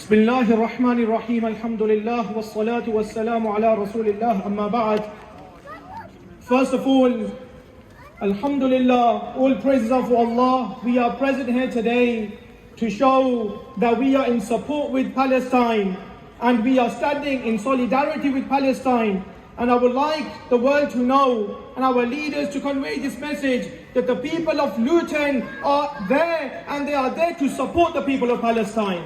Bismillahir Rahmanir Rahim. Alhamdulillah wassalatu wassalamu ala Rasulillah. Amma ba'd. First of all, Alhamdulillah, all praises are for Allah. We are present here today to show that we are in support with Palestine and we are standing in solidarity with Palestine. And I would like the world to know and our leaders to convey this message that the people of Luton are there and they are there to support the people of Palestine.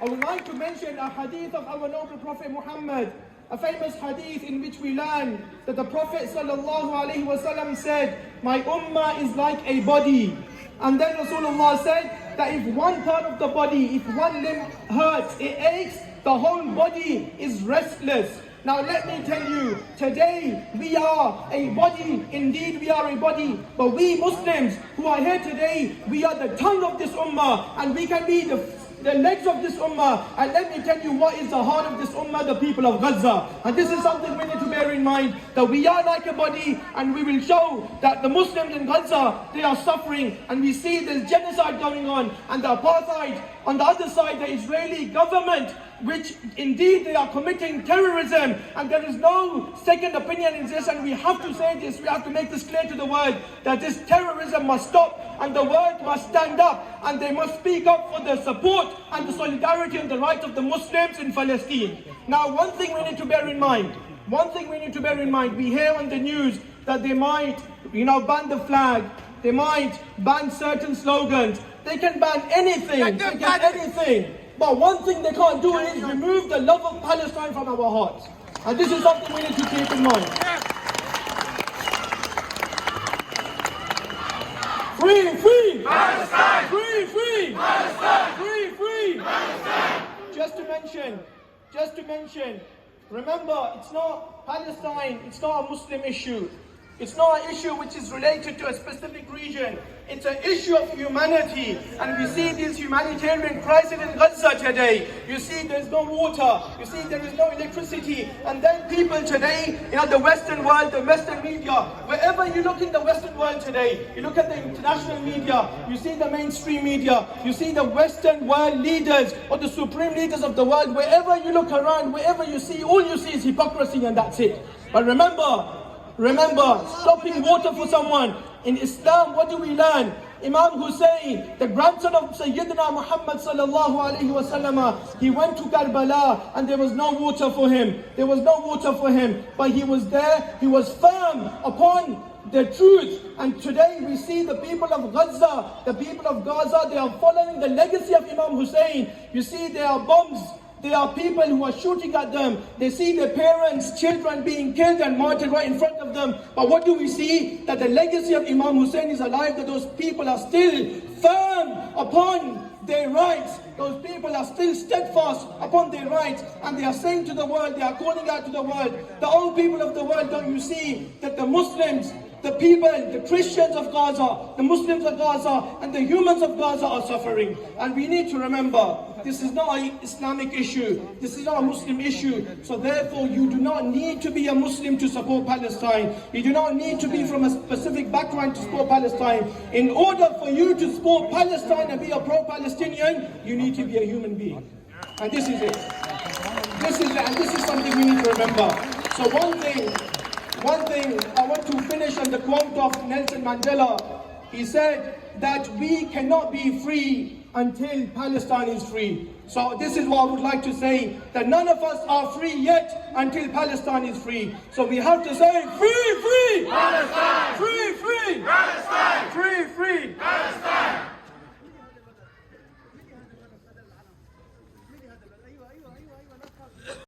I would like to mention a hadith of our noble Prophet Muhammad, a famous hadith in which we learn that the Prophet ﷺ said, "My ummah is like a body." And then Rasulullah said that if one part of the body, if one limb hurts, it aches, the whole body is restless. Now let me tell you, today we are a body, indeed we are a body, but we Muslims who are here today, we are the tongue of this ummah and we can be the legs of this ummah. And let me tell you what is the heart of this ummah, the people of Gaza. And this is something we need to bear in mind, that we are like a body and we will show that the Muslims in Gaza, they are suffering and we see there's genocide going on and the apartheid. On the other side, the Israeli government, which indeed they are committing terrorism, and there is no second opinion in this, and we have to say this, we have to make this clear to the world, that this terrorism must stop, and the world must stand up, and they must speak up for the support and the solidarity and the rights of the Muslims in Palestine. Now, one thing we need to bear in mind, we hear on the news that they might, ban the flag, they might ban certain slogans, they can ban anything, but one thing they can't do is remove the love of Palestine from our hearts. And this is something we need to keep in mind. Free, free! Palestine! Free, free! Palestine! Free, free! Palestine! Just to mention, remember, it's not Palestine, it's not a Muslim issue. It's not an issue which is related to a specific region. It's an issue of humanity. And we see this humanitarian crisis in Gaza today. You see there's no water. You see there is no electricity. And then people today, the Western world, the Western media, wherever you look in the Western world today, you look at the international media, you see the mainstream media, you see the Western world leaders or the supreme leaders of the world, wherever you look around, wherever you see, all you see is hypocrisy and that's it. But Remember, stopping water for someone. In Islam, what do we learn? Imam Hussein, the grandson of Sayyidina Muhammad sallallahu alaihi wasallam, he went to Karbala and there was no water for him. But he was there, he was firm upon the truth. And today we see the people of Gaza, they are following the legacy of Imam Hussein. You see there are bombs. There are people who are shooting at them. They see their parents, children being killed and martyred right in front of them. But what do we see? That the legacy of Imam Hussein is alive, that those people are still firm upon their rights. Those people are still steadfast upon their rights. And they are saying to the world, they are calling out to the world, the old people of the world, don't you see that the Muslims, the people, the Christians of Gaza, the Muslims of Gaza, and the humans of Gaza are suffering. And we need to remember, this is not an Islamic issue. This is not a Muslim issue. So therefore, you do not need to be a Muslim to support Palestine. You do not need to be from a specific background to support Palestine. In order for you to support Palestine and be a pro-Palestinian, you need to be a human being. And this is it. This is something we need to remember. So one thing I want to finish on the quote of Nelson Mandela. He said that we cannot be free until Palestine is free. So this is what I would like to say, that none of us are free yet until Palestine is free. So we have to say, free, free!